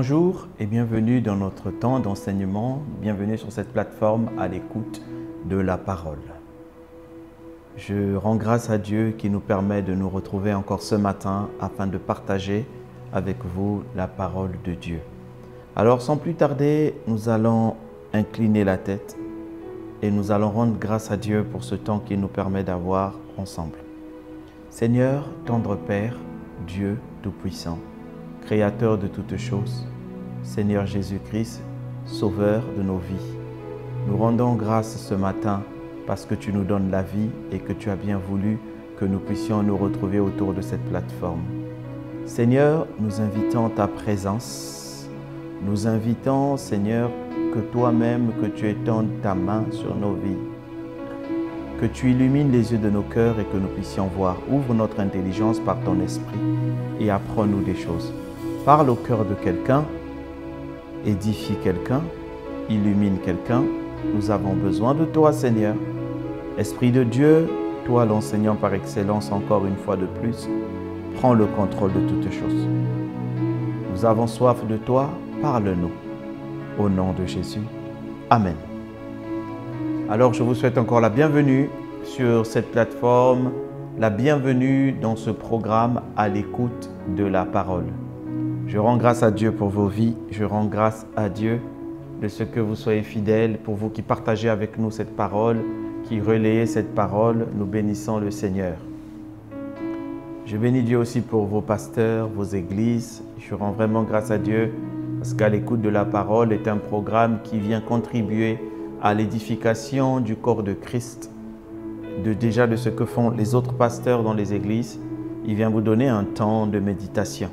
Bonjour et bienvenue dans notre temps d'enseignement, bienvenue sur cette plateforme à l'écoute de la parole. Je rends grâce à Dieu qui nous permet de nous retrouver encore ce matin afin de partager avec vous la parole de Dieu. Alors sans plus tarder, nous allons incliner la tête et nous allons rendre grâce à Dieu pour ce temps qu'il nous permet d'avoir ensemble. Seigneur, tendre Père, Dieu Tout-Puissant, Créateur de toutes choses, Seigneur Jésus-Christ, Sauveur de nos vies, nous rendons grâce ce matin parce que tu nous donnes la vie et que tu as bien voulu que nous puissions nous retrouver autour de cette plateforme. Seigneur, nous invitons ta présence, nous invitons, Seigneur, que toi-même, que tu étendes ta main sur nos vies, que tu illumines les yeux de nos cœurs et que nous puissions voir. Ouvre notre intelligence par ton esprit et apprends-nous des choses. Parle au cœur de quelqu'un, édifie quelqu'un, illumine quelqu'un. Nous avons besoin de toi, Seigneur. Esprit de Dieu, toi l'enseignant par excellence encore une fois de plus, prends le contrôle de toutes choses. Nous avons soif de toi, parle-nous. Au nom de Jésus. Amen. Alors je vous souhaite encore la bienvenue sur cette plateforme, la bienvenue dans ce programme à l'écoute de la parole. Je rends grâce à Dieu pour vos vies, je rends grâce à Dieu de ce que vous soyez fidèles, pour vous qui partagez avec nous cette parole, qui relayez cette parole, nous bénissons le Seigneur. Je bénis Dieu aussi pour vos pasteurs, vos églises, je rends vraiment grâce à Dieu parce qu'à l'écoute de la parole est un programme qui vient contribuer à l'édification du corps de Christ, déjà de ce que font les autres pasteurs dans les églises. Il vient vous donner un temps de méditation.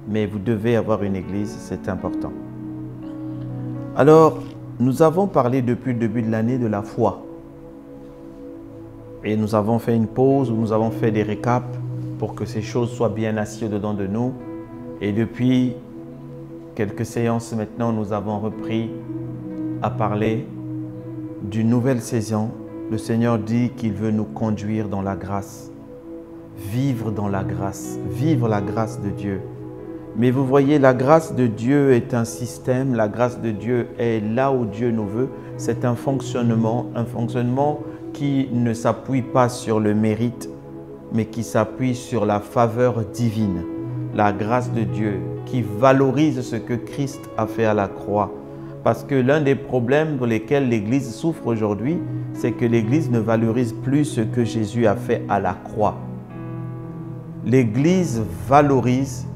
Mais vous devez avoir une église, c'est important. Alors, nous avons parlé depuis le début de l'année de la foi. Et nous avons fait une pause où nous avons fait des récaps pour que ces choses soient bien assises dedans de nous. Et depuis quelques séances maintenant, nous avons repris à parler d'une nouvelle saison. Le Seigneur dit qu'il veut nous conduire dans la grâce, vivre dans la grâce, vivre la grâce de Dieu. Mais vous voyez, la grâce de Dieu est un système, la grâce de Dieu est là où Dieu nous veut. C'est un fonctionnement qui ne s'appuie pas sur le mérite, mais qui s'appuie sur la faveur divine. La grâce de Dieu qui valorise ce que Christ a fait à la croix. Parce que l'un des problèmes pour lesquels l'Église souffre aujourd'hui, c'est que l'Église ne valorise plus ce que Jésus a fait à la croix. L'Église valorise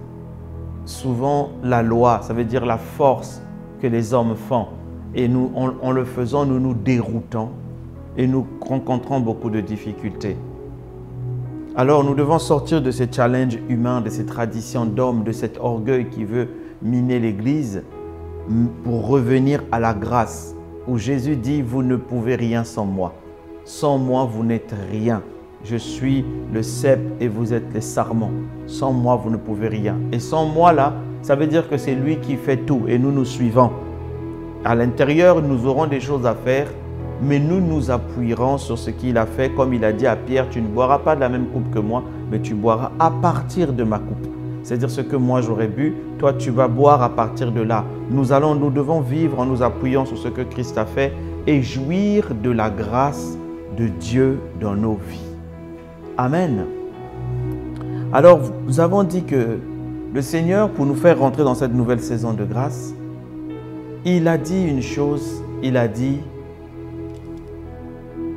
souvent la loi, ça veut dire la force que les hommes font. Et nous, en le faisant, nous nous déroutons et nous rencontrons beaucoup de difficultés. Alors nous devons sortir de ces challenges humains, de ces traditions d'hommes, de cet orgueil qui veut miner l'Église pour revenir à la grâce où Jésus dit « Vous ne pouvez rien sans moi. Sans moi, vous n'êtes rien. Je suis le cep et vous êtes les sarments. Sans moi, vous ne pouvez rien. » Et sans moi, là, ça veut dire que c'est lui qui fait tout et nous nous suivons. À l'intérieur, nous aurons des choses à faire, mais nous nous appuierons sur ce qu'il a fait. Comme il a dit à Pierre, tu ne boiras pas de la même coupe que moi, mais tu boiras à partir de ma coupe. C'est-à-dire ce que moi j'aurais bu, toi tu vas boire à partir de là. Nous devons vivre en nous appuyant sur ce que Christ a fait et jouir de la grâce de Dieu dans nos vies. Amen. Alors, nous avons dit que le Seigneur, pour nous faire rentrer dans cette nouvelle saison de grâce, il a dit une chose, il a dit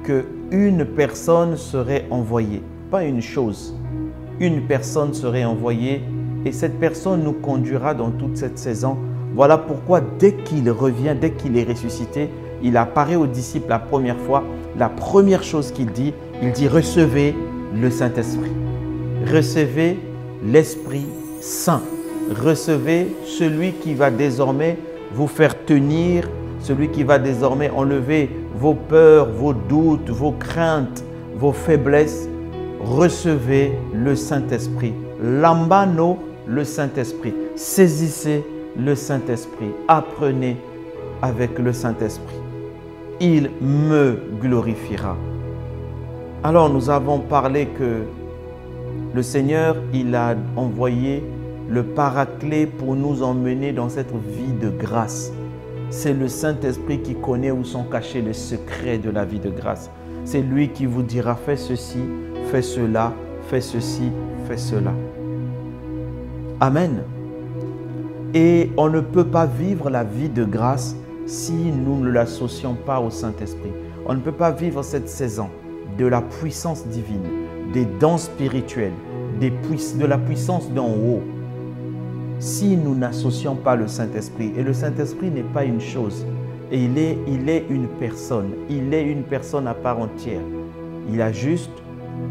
qu'une personne serait envoyée, pas une chose, une personne serait envoyée et cette personne nous conduira dans toute cette saison. Voilà pourquoi dès qu'il revient, dès qu'il est ressuscité, il apparaît aux disciples la première fois. La première chose qu'il dit, il dit « Recevez le Saint-Esprit. Recevez l'Esprit Saint. Recevez celui qui va désormais vous faire tenir, celui qui va désormais enlever vos peurs, vos doutes, vos craintes, vos faiblesses. Recevez le Saint-Esprit. Lambano, le Saint-Esprit. Saisissez le Saint-Esprit. Apprenez avec le Saint-Esprit. Il me glorifiera. Alors nous avons parlé que le Seigneur, il a envoyé le paraclet pour nous emmener dans cette vie de grâce. C'est le Saint-Esprit qui connaît où sont cachés les secrets de la vie de grâce. C'est lui qui vous dira fais ceci, fais cela, fais ceci, fais cela. Amen. Et on ne peut pas vivre la vie de grâce si nous ne l'associons pas au Saint-Esprit. On ne peut pas vivre cette saison de la puissance divine, des dons spirituels, de la puissance d'en haut, si nous n'associons pas le Saint-Esprit. Et le Saint-Esprit n'est pas une chose, et il est une personne. Il est une personne à part entière. Il a juste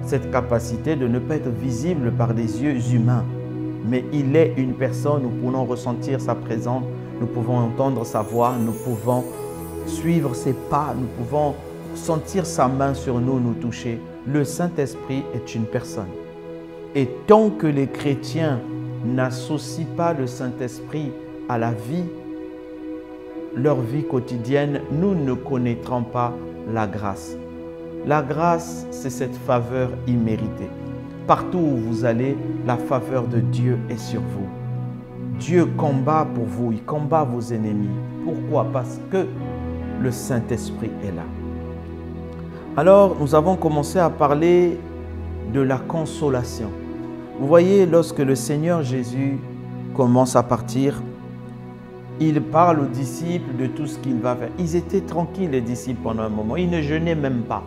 cette capacité de ne pas être visible par des yeux humains. Mais il est une personne, nous pouvons ressentir sa présence, nous pouvons entendre sa voix, nous pouvons suivre ses pas, nous pouvons sentir sa main sur nous, nous toucher. Le Saint-Esprit est une personne. Et tant que les chrétiens n'associent pas le Saint-Esprit à la vie, leur vie quotidienne, nous ne connaîtrons pas la grâce. La grâce, c'est cette faveur imméritée. Partout où vous allez, la faveur de Dieu est sur vous. Dieu combat pour vous, il combat vos ennemis. Pourquoi? Parce que le Saint-Esprit est là. Alors, nous avons commencé à parler de la consolation. Vous voyez, lorsque le Seigneur Jésus commence à partir, il parle aux disciples de tout ce qu'il va faire. Ils étaient tranquilles, les disciples, pendant un moment. Ils ne jeûnaient même pas.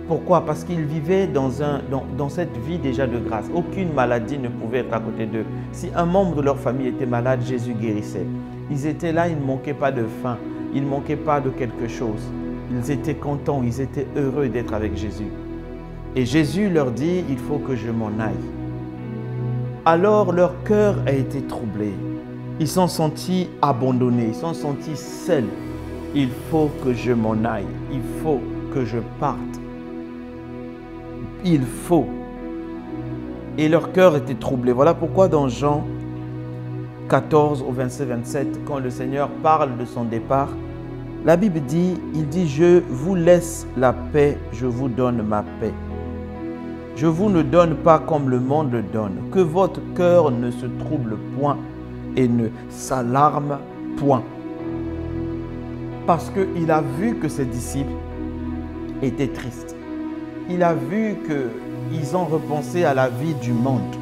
Pourquoi? Parce qu'ils vivaient dans cette vie déjà de grâce. Aucune maladie ne pouvait être à côté d'eux. Si un membre de leur famille était malade, Jésus guérissait. Ils étaient là, ils ne manquaient pas de faim. Ils ne manquaient pas de quelque chose. Ils étaient contents, ils étaient heureux d'être avec Jésus. Et Jésus leur dit, il faut que je m'en aille. Alors leur cœur a été troublé. Ils se sont sentis abandonnés, ils se sont sentis seuls. Il faut que je m'en aille, il faut que je parte. Il faut. Et leur cœur était troublé. Voilà pourquoi dans Jean 14 au verset 27, quand le Seigneur parle de son départ, la Bible dit, il dit, je vous laisse la paix, je vous donne ma paix. Je vous ne donne pas comme le monde le donne. Que votre cœur ne se trouble point et ne s'alarme point. Parce qu'il a vu que ses disciples étaient tristes. Il a vu qu'ils ont repensé à la vie du monde.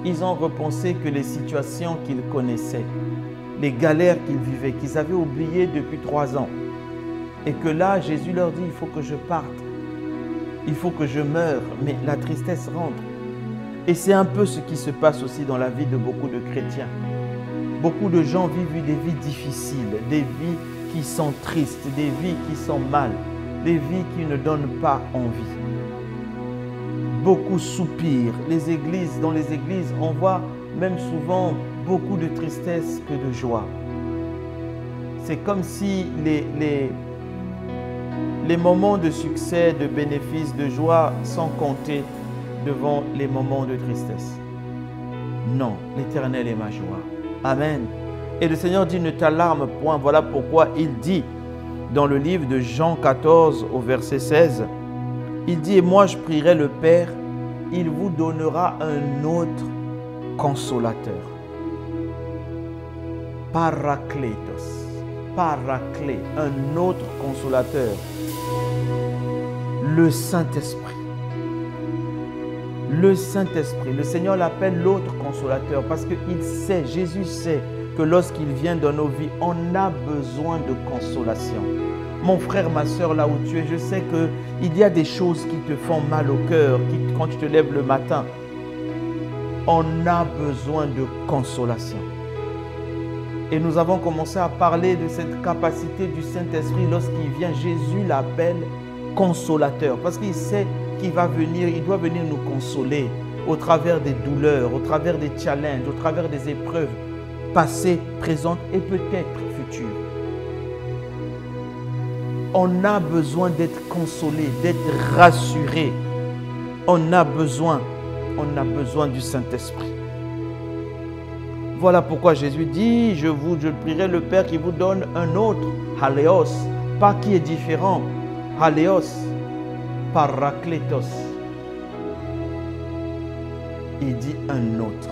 Ils ont repensé que les situations qu'ils connaissaient, les galères qu'ils vivaient, qu'ils avaient oubliées depuis 3 ans. Et que là, Jésus leur dit, il faut que je parte. Il faut que je meure. Mais la tristesse rentre. Et c'est un peu ce qui se passe aussi dans la vie de beaucoup de chrétiens. Beaucoup de gens vivent des vies difficiles, des vies qui sont tristes, des vies qui sont mal, des vies qui ne donnent pas envie. Beaucoup soupirent. Dans les églises, on voit même souvent beaucoup de tristesse que de joie. C'est comme si les moments de succès, de bénéfices, de joie sont comptés devant les moments de tristesse. Non, l'Éternel est ma joie. Amen. Et le Seigneur dit, ne t'alarme point. Voilà pourquoi il dit dans le livre de Jean 14 au verset 16, il dit, et moi je prierai le Père, il vous donnera un autre consolateur. Parakletos. Paraclet, un autre consolateur. Le Saint-Esprit. Le Saint-Esprit. Le Seigneur l'appelle l'autre consolateur parce qu'il sait, Jésus sait que lorsqu'il vient dans nos vies, on a besoin de consolation. Mon frère, ma soeur, là où tu es, je sais qu'il y a des choses qui te font mal au cœur quand tu te lèves le matin. On a besoin de consolation. Et nous avons commencé à parler de cette capacité du Saint-Esprit lorsqu'il vient. Jésus l'appelle consolateur parce qu'il sait qu'il va venir, il doit venir nous consoler au travers des douleurs, au travers des challenges, au travers des épreuves passées, présentes et peut-être futures. On a besoin d'être consolé, d'être rassuré. On a besoin du Saint-Esprit. Voilà pourquoi Jésus dit, je prierai le Père qui vous donne un autre, Haléos, pas qui est différent, Haléos, Parakletos. Il dit un autre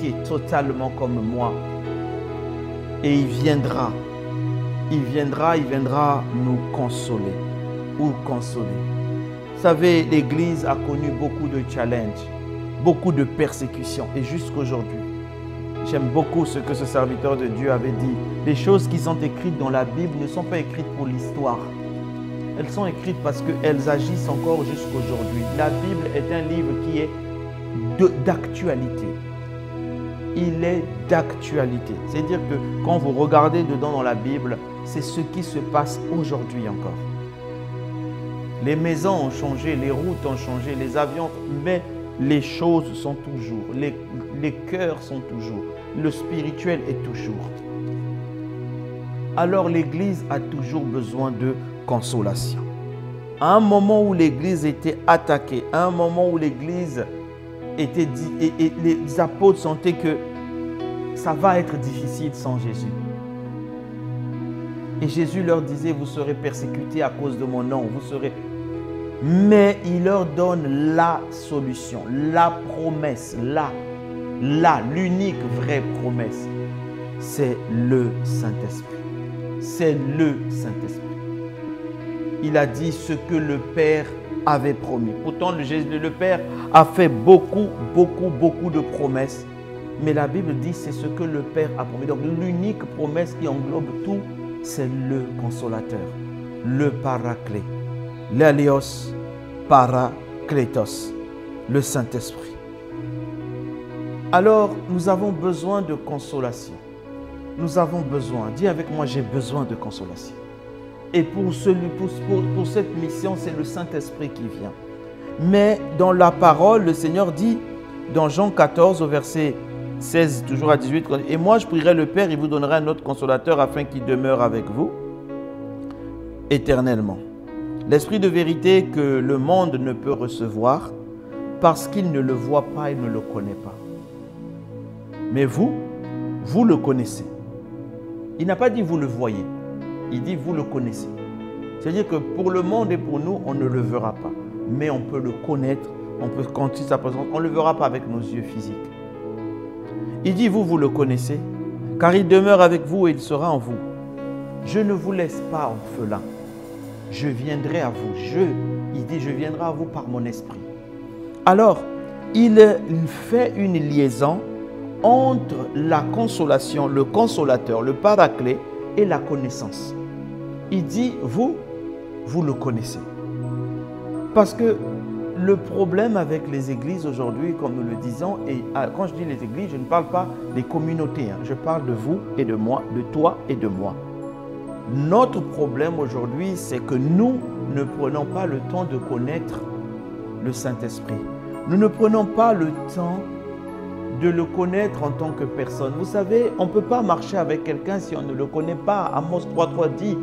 qui est totalement comme moi. Et il viendra nous consoler ou consoler. Vous savez, l'Église a connu beaucoup de challenges, beaucoup de persécutions. Et jusqu'aujourd'hui, j'aime beaucoup ce que ce serviteur de Dieu avait dit. Les choses qui sont écrites dans la Bible ne sont pas écrites pour l'histoire. Elles sont écrites parce qu'elles agissent encore jusqu'aujourd'hui. La Bible est un livre qui est d'actualité. Il est d'actualité. C'est-à-dire que quand vous regardez dedans dans la Bible, c'est ce qui se passe aujourd'hui encore. Les maisons ont changé, les routes ont changé, les avions, mais les choses sont toujours, les cœurs sont toujours, le spirituel est toujours. Alors l'Église a toujours besoin de consolation. À un moment où l'Église était attaquée, à un moment où l'Église était dit, et les apôtres sentaient que ça va être difficile sans Jésus. Et Jésus leur disait, vous serez persécutés à cause de mon nom, vous serez... Mais il leur donne la solution, la promesse, l'unique vraie promesse. C'est le Saint-Esprit. C'est le Saint-Esprit. Il a dit ce que le Père avait promis. Pourtant, le Père a fait beaucoup de promesses. Mais la Bible dit c'est ce que le Père a promis. Donc l'unique promesse qui englobe tout, c'est le Consolateur, le Paraclet, l'Hélios Parakletos, le Saint-Esprit. Alors, nous avons besoin de consolation. Nous avons besoin, dis avec moi, j'ai besoin de consolation. Et pour cette mission, c'est le Saint-Esprit qui vient. Mais dans la parole, le Seigneur dit, dans Jean 14, au verset 16, toujours à 18, « Et moi, je prierai le Père, il vous donnera un autre consolateur afin qu'il demeure avec vous éternellement. L'Esprit de vérité que le monde ne peut recevoir parce qu'il ne le voit pas et ne le connaît pas. Mais vous le connaissez. » Il n'a pas dit « vous le voyez ». Il dit « vous le connaissez ». C'est-à-dire que pour le monde et pour nous, on ne le verra pas. Mais on peut le connaître, on peut sentir sa présence. On ne le verra pas avec nos yeux physiques. Il dit « vous le connaissez, car il demeure avec vous et il sera en vous. Je ne vous laisse pas orphelin. Je viendrai à vous. » Il dit « je viendrai à vous par mon esprit. » Alors, il fait une liaison entre la consolation, le consolateur, le paraclet et la connaissance. Il dit, vous le connaissez. Parce que le problème avec les églises aujourd'hui, comme nous le disons, et quand je dis les églises, je ne parle pas des communautés, je parle de vous et de moi, de toi et de moi. Notre problème aujourd'hui, c'est que nous ne prenons pas le temps de connaître le Saint-Esprit. Nous ne prenons pas le temps de le connaître en tant que personne. Vous savez, on ne peut pas marcher avec quelqu'un si on ne le connaît pas. Amos 3.3 dit,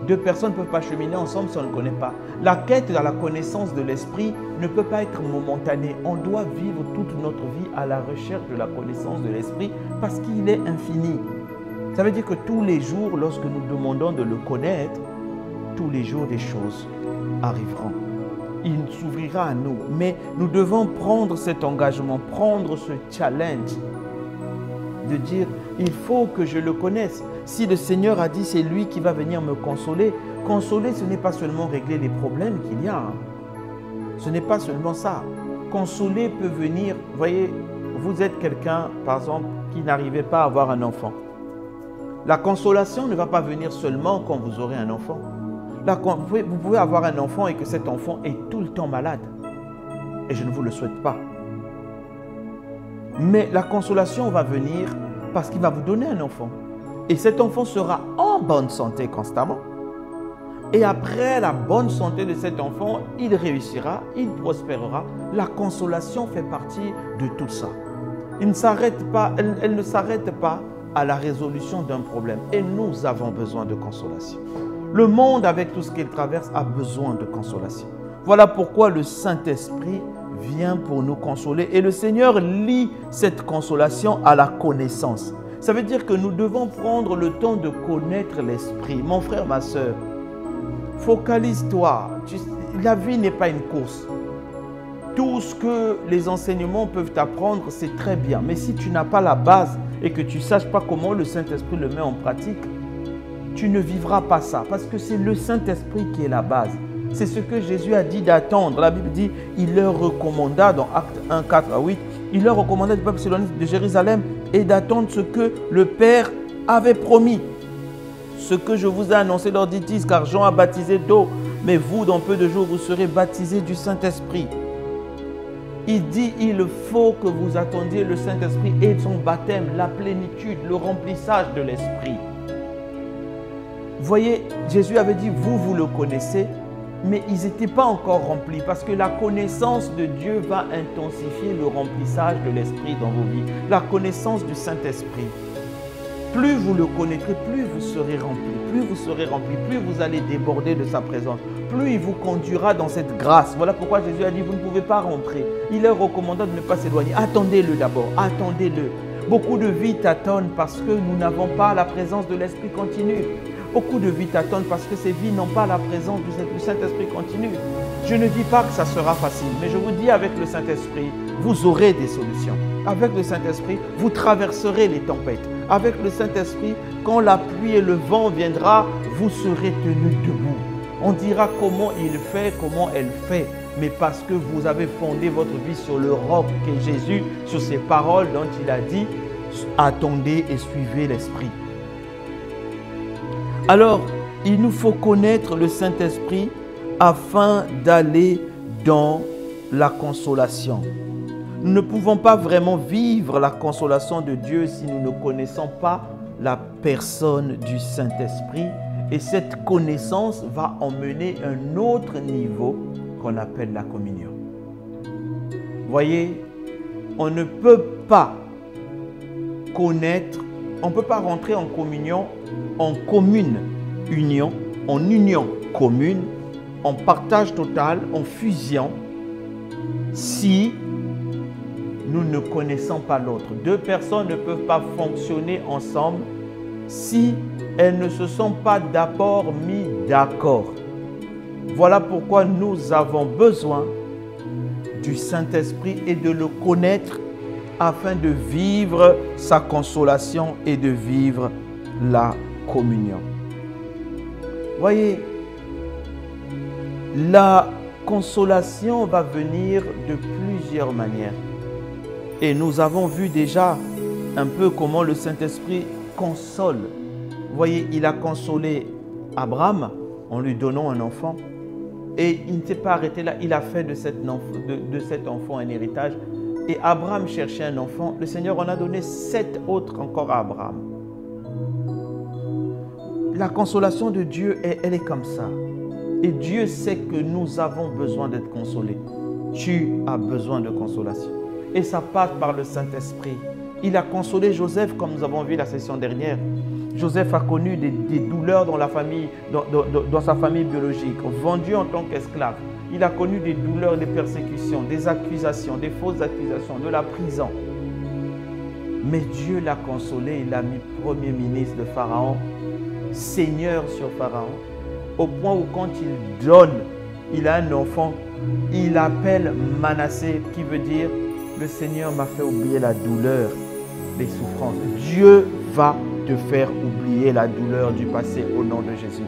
deux personnes ne peuvent pas cheminer ensemble si on ne le connaît pas. La quête à la connaissance de l'Esprit ne peut pas être momentanée. On doit vivre toute notre vie à la recherche de la connaissance de l'Esprit parce qu'il est infini. Ça veut dire que tous les jours, lorsque nous demandons de le connaître, tous les jours des choses arriveront. Il s'ouvrira à nous. Mais nous devons prendre cet engagement, prendre ce challenge de dire, il faut que je le connaisse. Si le Seigneur a dit, c'est lui qui va venir me consoler. Consoler, ce n'est pas seulement régler les problèmes qu'il y a. Ce n'est pas seulement ça. Consoler peut venir, vous voyez, vous êtes quelqu'un, par exemple, qui n'arrivait pas à avoir un enfant. La consolation ne va pas venir seulement quand vous aurez un enfant. Vous pouvez avoir un enfant et que cet enfant est tout le temps malade. Et je ne vous le souhaite pas. Mais la consolation va venir parce qu'il va vous donner un enfant. Et cet enfant sera en bonne santé constamment. Et après la bonne santé de cet enfant, il réussira, il prospérera. La consolation fait partie de tout ça. Elle ne s'arrête pas à la résolution d'un problème. Et nous avons besoin de consolation. Le monde, avec tout ce qu'il traverse, a besoin de consolation. Voilà pourquoi le Saint-Esprit vient pour nous consoler. Et le Seigneur lie cette consolation à la connaissance. Ça veut dire que nous devons prendre le temps de connaître l'Esprit. Mon frère, ma soeur, focalise-toi. La vie n'est pas une course. tout ce que les enseignements peuvent t'apprendre, c'est très bien. Mais si tu n'as pas la base et que tu ne saches pas comment le Saint-Esprit le met en pratique, tu ne vivras pas ça. Parce que c'est le Saint-Esprit qui est la base. C'est ce que Jésus a dit d'attendre. La Bible dit, il leur recommanda, dans Actes 1, 4 à 8, il leur recommanda du peuple de Jérusalem et d'attendre ce que le Père avait promis. Ce que je vous ai annoncé, leur dit-il, car Jean a baptisé d'eau, mais vous, dans peu de jours, vous serez baptisés du Saint-Esprit. Il dit, il faut que vous attendiez le Saint-Esprit et son baptême, la plénitude, le remplissage de l'Esprit. Voyez, Jésus avait dit, vous le connaissez, mais ils n'étaient pas encore remplis parce que la connaissance de Dieu va intensifier le remplissage de l'Esprit dans vos vies. La connaissance du Saint-Esprit. Plus vous le connaîtrez, plus vous serez remplis. Plus vous serez remplis, plus vous allez déborder de sa présence. Plus il vous conduira dans cette grâce. Voilà pourquoi Jésus a dit, vous ne pouvez pas rentrer. Il leur recommanda de ne pas s'éloigner. Attendez-le d'abord, attendez-le. Beaucoup de vies t'attendent parce que nous n'avons pas la présence de l'Esprit continu. Beaucoup de vies t'attendent parce que ces vies n'ont pas la présence du Saint-Esprit continu. Je ne dis pas que ça sera facile, mais je vous dis avec le Saint-Esprit, vous aurez des solutions. Avec le Saint-Esprit, vous traverserez les tempêtes. Avec le Saint-Esprit, quand la pluie et le vent viendra, vous serez tenus debout. On dira comment il fait, comment elle fait, mais parce que vous avez fondé votre vie sur le roc qu'est Jésus, sur ces paroles dont il a dit, attendez et suivez l'Esprit. Alors, il nous faut connaître le Saint-Esprit afin d'aller dans la consolation. Nous ne pouvons pas vraiment vivre la consolation de Dieu si nous ne connaissons pas la personne du Saint-Esprit. Et cette connaissance va emmener un autre niveau qu'on appelle la communion. Voyez, on ne peut pas connaître, on ne peut pas rentrer en communion, en commune union, en union commune, en partage total, en fusion, si nous ne connaissons pas l'autre. Deux personnes ne peuvent pas fonctionner ensemble si elles ne se sont pas d'abord mis d'accord. Voilà pourquoi nous avons besoin du Saint-Esprit et de le connaître afin de vivre sa consolation et de vivre la communion. Voyez, la consolation va venir de plusieurs manières. Et nous avons vu déjà un peu comment le Saint-Esprit console. Vous voyez, il a consolé Abraham en lui donnant un enfant. Et il ne s'est pas arrêté là, il a fait de cet enfant un héritage. Et Abraham cherchait un enfant. Le Seigneur en a donné 7 autres encore à Abraham. La consolation de Dieu, elle est comme ça. Et Dieu sait que nous avons besoin d'être consolés. Tu as besoin de consolation. Et ça passe par le Saint-Esprit. Il a consolé Joseph, comme nous avons vu la session dernière. Joseph a connu des douleurs dans sa famille biologique, vendu en tant qu'esclave. Il a connu des douleurs, des persécutions, des accusations, des fausses accusations, de la prison. Mais Dieu l'a consolé, il l'a mis premier ministre de Pharaon, seigneur sur Pharaon, au point où quand il donne, il a un enfant, il appelle Manassé, qui veut dire « Le Seigneur m'a fait oublier la douleur, les souffrances ». Dieu va te faire oublier la douleur du passé au nom de Jésus.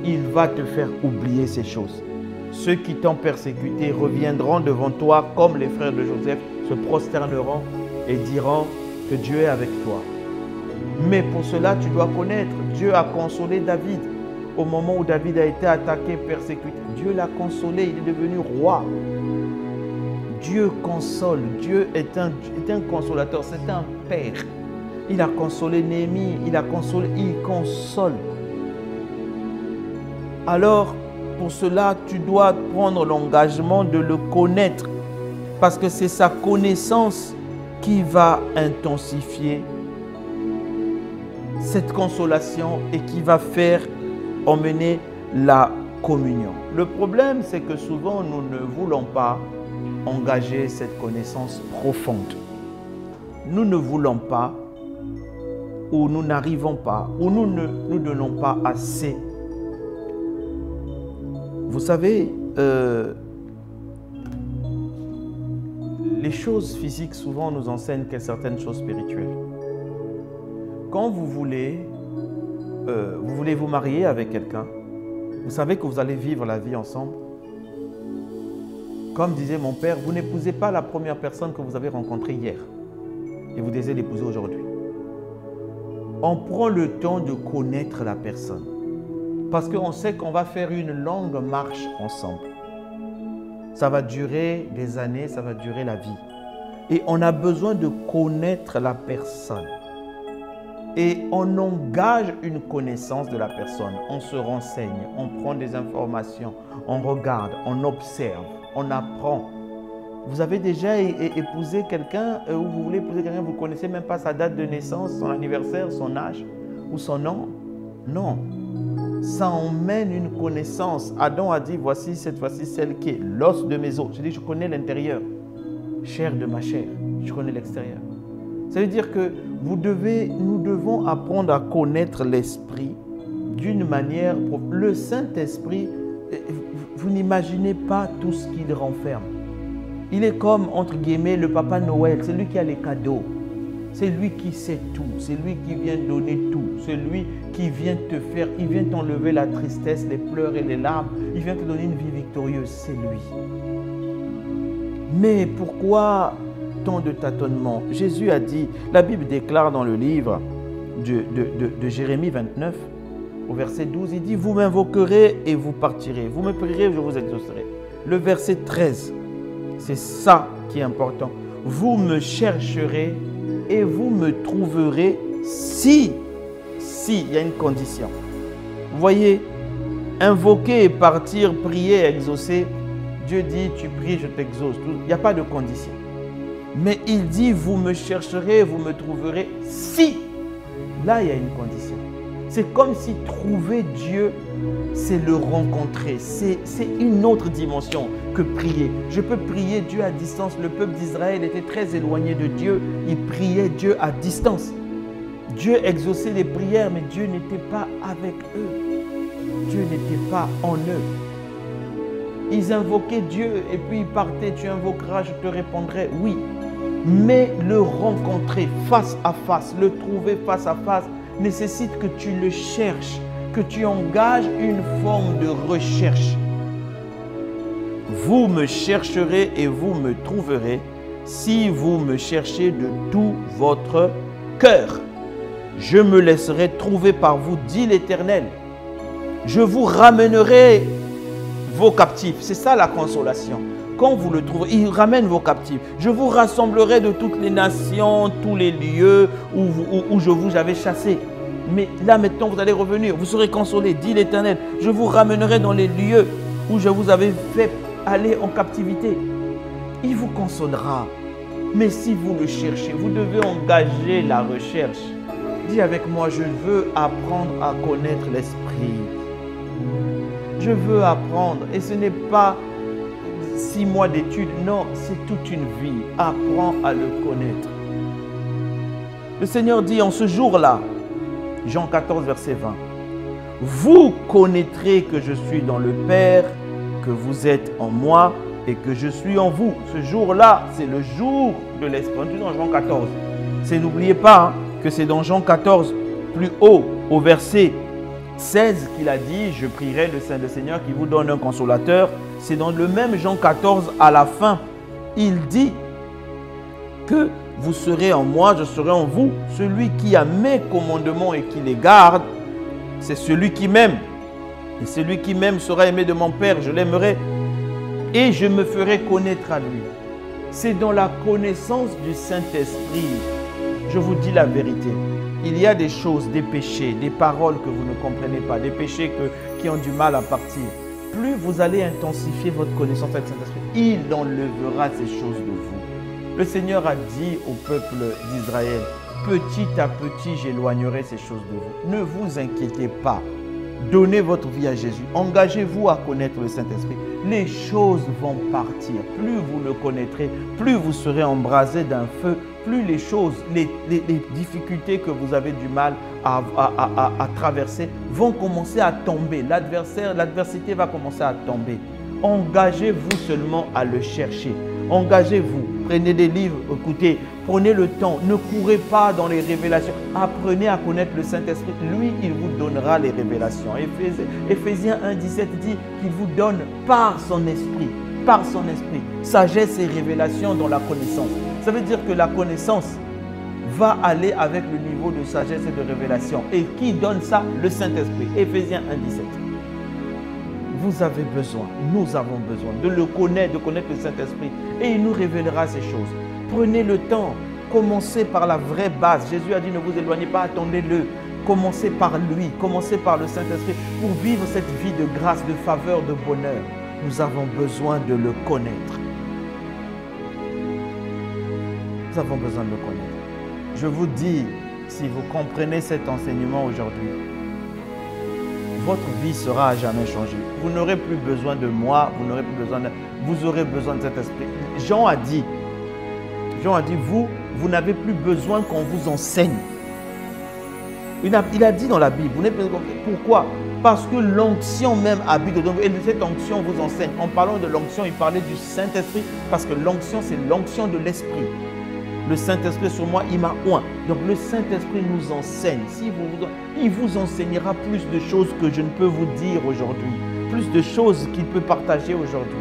Il va te faire oublier ces choses. Ceux qui t'ont persécuté reviendront devant toi comme les frères de Joseph, se prosterneront et diront que Dieu est avec toi. Mais pour cela, tu dois connaître, Dieu a consolé David. Au moment où David a été attaqué, persécuté, Dieu l'a consolé, il est devenu roi. Dieu console, Dieu est un consolateur, c'est un père. Il a consolé Néhémie, il console. Alors, pour cela, tu dois prendre l'engagement de le connaître parce que c'est sa connaissance qui va intensifier cette consolation et qui va faire emmener la communion. Le problème, c'est que souvent, nous ne voulons pas engager cette connaissance profonde. Nous ne voulons pas, ou nous n'arrivons pas, ou nous ne nous donnons pas assez. Vous savez, Les choses physiques souvent nous enseignent certaines choses spirituelles. Quand vous voulez vous marier avec quelqu'un, vous savez que vous allez vivre la vie ensemble. Comme disait mon père, vous n'épousez pas la première personne que vous avez rencontrée hier et vous désirez l'épouser aujourd'hui. On prend le temps de connaître la personne parce qu'on sait qu'on va faire une longue marche ensemble. Ça va durer des années, ça va durer la vie. Et on a besoin de connaître la personne. Et on engage une connaissance de la personne. On se renseigne, on prend des informations, on regarde, on observe, on apprend. Vous avez déjà épousé quelqu'un ou vous voulez épouser quelqu'un, vous ne connaissez même pas sa date de naissance, son anniversaire, son âge ou son nom? Non. Ça emmène une connaissance. Adam a dit, voici cette fois-ci celle qui est l'os de mes os. Je dis, je connais l'intérieur, chair de ma chair, je connais l'extérieur. Ça veut dire que nous devons apprendre à connaître l'esprit d'une manière. Le Saint-Esprit, vous n'imaginez pas tout ce qu'il renferme. Il est comme, entre guillemets, le Papa Noël. C'est lui qui a les cadeaux. C'est lui qui sait tout. C'est lui qui vient donner tout. C'est lui qui vient te faire, il vient t'enlever la tristesse, les pleurs et les larmes. Il vient te donner une vie victorieuse. C'est lui. Mais pourquoi tant de tâtonnements? Jésus a dit, la Bible déclare dans le livre de Jérémie 29, au verset 12, il dit, vous m'invoquerez et vous partirez. Vous me prierez, je vous exaucerai. Le verset 13, c'est ça qui est important. Vous me chercherez et vous me trouverez si, il y a une condition. Vous voyez, invoquer et partir, prier et exaucer, Dieu dit, tu pries, je t'exauce. Il n'y a pas de condition. Mais il dit, vous me chercherez, vous me trouverez si. Là, il y a une condition. C'est comme si trouver Dieu, c'est le rencontrer. C'est une autre dimension que prier. Je peux prier Dieu à distance. Le peuple d'Israël était très éloigné de Dieu. Il priait Dieu à distance. Dieu exauçait les prières, mais Dieu n'était pas avec eux. Dieu n'était pas en eux. Ils invoquaient Dieu et puis ils partaient. Tu invoqueras, je te répondrai. Oui. Mais le rencontrer face à face, le trouver face à face, nécessite que tu le cherches, que tu engages une forme de recherche. Vous me chercherez et vous me trouverez si vous me cherchez de tout votre cœur. Je me laisserai trouver par vous, dit l'Éternel. Je vous ramènerai vos captifs. C'est ça la consolation. Quand vous le trouvez, il ramène vos captifs. Je vous rassemblerai de toutes les nations, tous les lieux où je vous avais chassé. Mais là maintenant vous allez revenir, vous serez consolés, dit l'Éternel. Je vous ramènerai dans les lieux où je vous avais fait aller en captivité. Il vous consolera. Mais si vous le cherchez, vous devez engager la recherche. Dis avec moi, je veux apprendre à connaître l'Esprit. Je veux apprendre. Et ce n'est pas 6 mois d'études, non, c'est toute une vie. Apprends à le connaître. Le Seigneur dit en ce jour-là, Jean 14, verset 20, « Vous connaîtrez que je suis dans le Père, que vous êtes en moi et que je suis en vous. » Ce jour-là, c'est le jour de l'Esprit. On est dans Jean 14. N'oubliez pas que c'est dans Jean 14, plus haut, au verset 16 qu'il a dit, je prierai le Seigneur qui vous donne un consolateur. C'est dans le même Jean 14 à la fin. Il dit que vous serez en moi, je serai en vous. Celui qui a mes commandements et qui les garde, c'est celui qui m'aime. Et celui qui m'aime sera aimé de mon Père, je l'aimerai et je me ferai connaître à lui. C'est dans la connaissance du Saint-Esprit. Je vous dis la vérité. Il y a des choses, des péchés, des paroles que vous ne comprenez pas, des péchés qui ont du mal à partir. Plus vous allez intensifier votre connaissance avec le Saint-Esprit, il enlèvera ces choses de vous. Le Seigneur a dit au peuple d'Israël, petit à petit, j'éloignerai ces choses de vous. Ne vous inquiétez pas. Donnez votre vie à Jésus. Engagez-vous à connaître le Saint-Esprit. Les choses vont partir. Plus vous le connaîtrez, plus vous serez embrasé d'un feu, plus les choses, les difficultés que vous avez du mal à traverser vont commencer à tomber. L'adversité va commencer à tomber. Engagez-vous seulement à le chercher. Engagez-vous, prenez des livres, écoutez, prenez le temps, ne courez pas dans les révélations. Apprenez à connaître le Saint-Esprit. Lui, il vous donnera les révélations. Éphésiens 1, 17 dit qu'il vous donne par son esprit, sagesse et révélation dans la connaissance. Ça veut dire que la connaissance va aller avec le niveau de sagesse et de révélation. Et qui donne ça? Le Saint-Esprit. Éphésiens 1, 17. Vous avez besoin, nous avons besoin de le connaître, de connaître le Saint-Esprit. Et il nous révélera ces choses. Prenez le temps, commencez par la vraie base. Jésus a dit ne vous éloignez pas, attendez-le. Commencez par lui, commencez par le Saint-Esprit pour vivre cette vie de grâce, de faveur, de bonheur. Nous avons besoin de le connaître. Nous avons besoin de le connaître. Je vous dis, si vous comprenez cet enseignement aujourd'hui, votre vie sera à jamais changée. Vous n'aurez plus besoin de moi, vous n'aurez plus besoin de... Vous aurez besoin de cet esprit. Jean a dit, vous n'avez plus besoin qu'on vous enseigne. Il a dit dans la Bible, vous n'avez plus besoin. Pourquoi? Parce que l'onction même habite dedans vous. Et cette onction vous enseigne. En parlant de l'onction, il parlait du Saint-Esprit parce que l'onction, c'est l'onction de l'Esprit. Le Saint-Esprit sur moi, il m'a oint. Donc le Saint-Esprit nous enseigne. Il vous enseignera plus de choses que je ne peux vous dire aujourd'hui. Plus de choses qu'il peut partager aujourd'hui.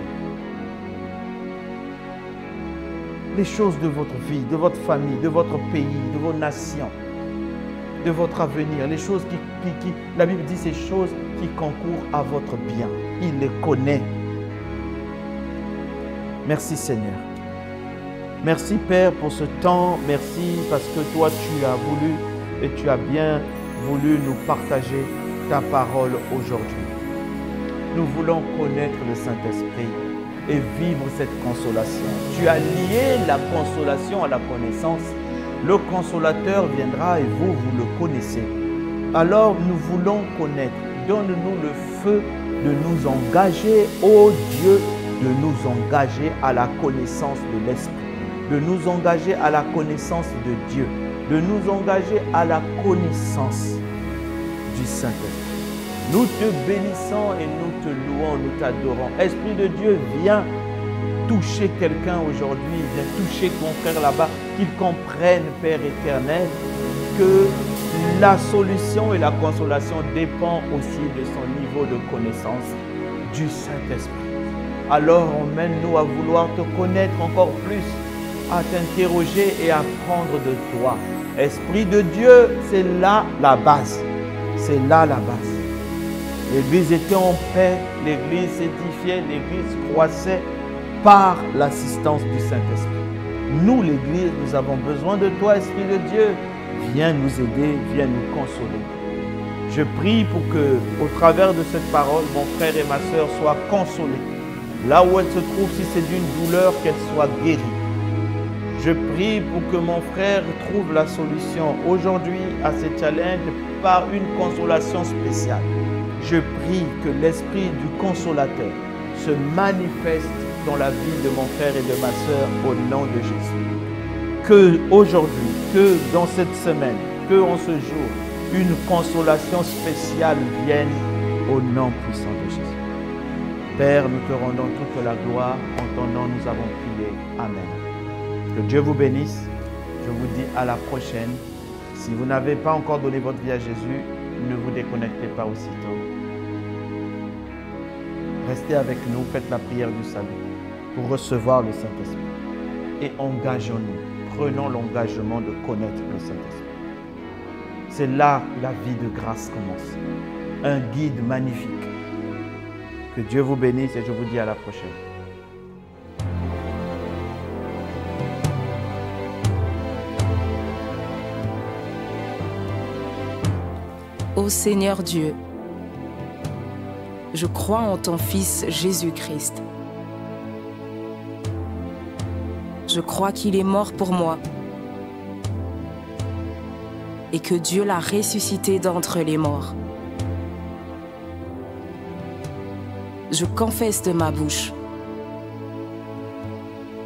Les choses de votre vie, de votre famille, de votre pays, de vos nations, de votre avenir. Les choses la Bible dit ces choses qui concourent à votre bien. Il les connaît. Merci Seigneur. Merci Père pour ce temps, merci parce que toi tu as voulu et tu as bien voulu nous partager ta parole aujourd'hui. Nous voulons connaître le Saint-Esprit et vivre cette consolation. Tu as lié la consolation à la connaissance. Le consolateur viendra et vous le connaissez. Alors nous voulons connaître. Donne-nous le feu de nous engager, ô Dieu, de nous engager à la connaissance de l'Esprit. De nous engager à la connaissance de Dieu, de nous engager à la connaissance du Saint-Esprit. Nous te bénissons et nous te louons, nous t'adorons. Esprit de Dieu, viens toucher quelqu'un aujourd'hui, viens toucher ton frère là-bas, qu'il comprenne, Père éternel, que la solution et la consolation dépendent aussi de son niveau de connaissance du Saint-Esprit. Alors, emmène-nous à vouloir te connaître encore plus, à t'interroger et à apprendre de toi. Esprit de Dieu, c'est là la base. C'est là la base. L'Église était en paix, l'Église s'édifiait, l'Église croissait par l'assistance du Saint-Esprit. Nous, l'Église, nous avons besoin de toi, Esprit de Dieu. Viens nous aider, viens nous consoler. Je prie pour que, au travers de cette parole, mon frère et ma sœur soient consolés. Là où elle se trouve, si c'est d'une douleur, qu'elle soit guérie. Je prie pour que mon frère trouve la solution aujourd'hui à ces challenges par une consolation spéciale. Je prie que l'esprit du consolateur se manifeste dans la vie de mon frère et de ma sœur au nom de Jésus. Que aujourd'hui, que dans cette semaine, que en ce jour, une consolation spéciale vienne au nom puissant de Jésus. Père, nous te rendons toute la gloire. En ton nom, nous avons prié. Amen. Que Dieu vous bénisse. Je vous dis à la prochaine. Si vous n'avez pas encore donné votre vie à Jésus, ne vous déconnectez pas aussitôt. Restez avec nous, faites la prière du salut pour recevoir le Saint-Esprit. Et engageons-nous, prenons l'engagement de connaître le Saint-Esprit. C'est là que la vie de grâce commence. Un guide magnifique. Que Dieu vous bénisse et je vous dis à la prochaine. Ô Seigneur Dieu, je crois en ton Fils Jésus-Christ. Je crois qu'il est mort pour moi et que Dieu l'a ressuscité d'entre les morts. Je confesse de ma bouche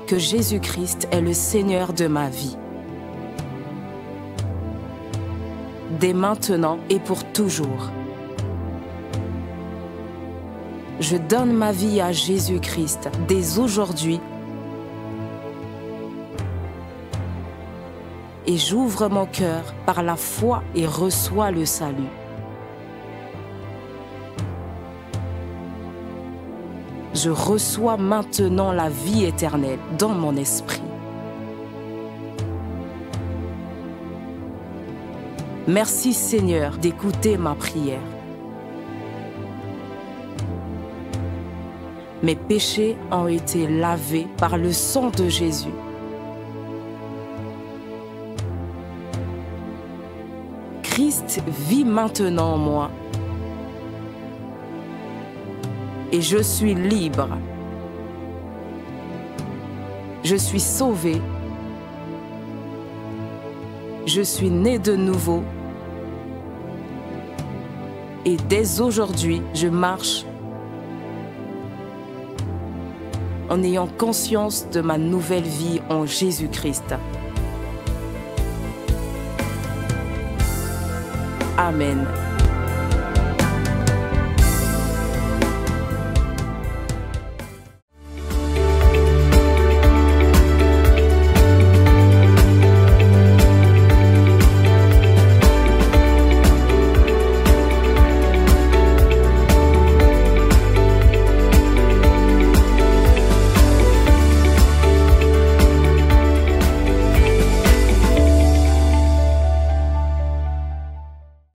que Jésus-Christ est le Seigneur de ma vie. Dès maintenant et pour toujours. Je donne ma vie à Jésus-Christ dès aujourd'hui et j'ouvre mon cœur par la foi et reçois le salut. Je reçois maintenant la vie éternelle dans mon esprit. Merci Seigneur d'écouter ma prière. Mes péchés ont été lavés par le sang de Jésus. Christ vit maintenant en moi. Et je suis libre. Je suis sauvé. Je suis né de nouveau. Et dès aujourd'hui, je marche en ayant conscience de ma nouvelle vie en Jésus-Christ. Amen.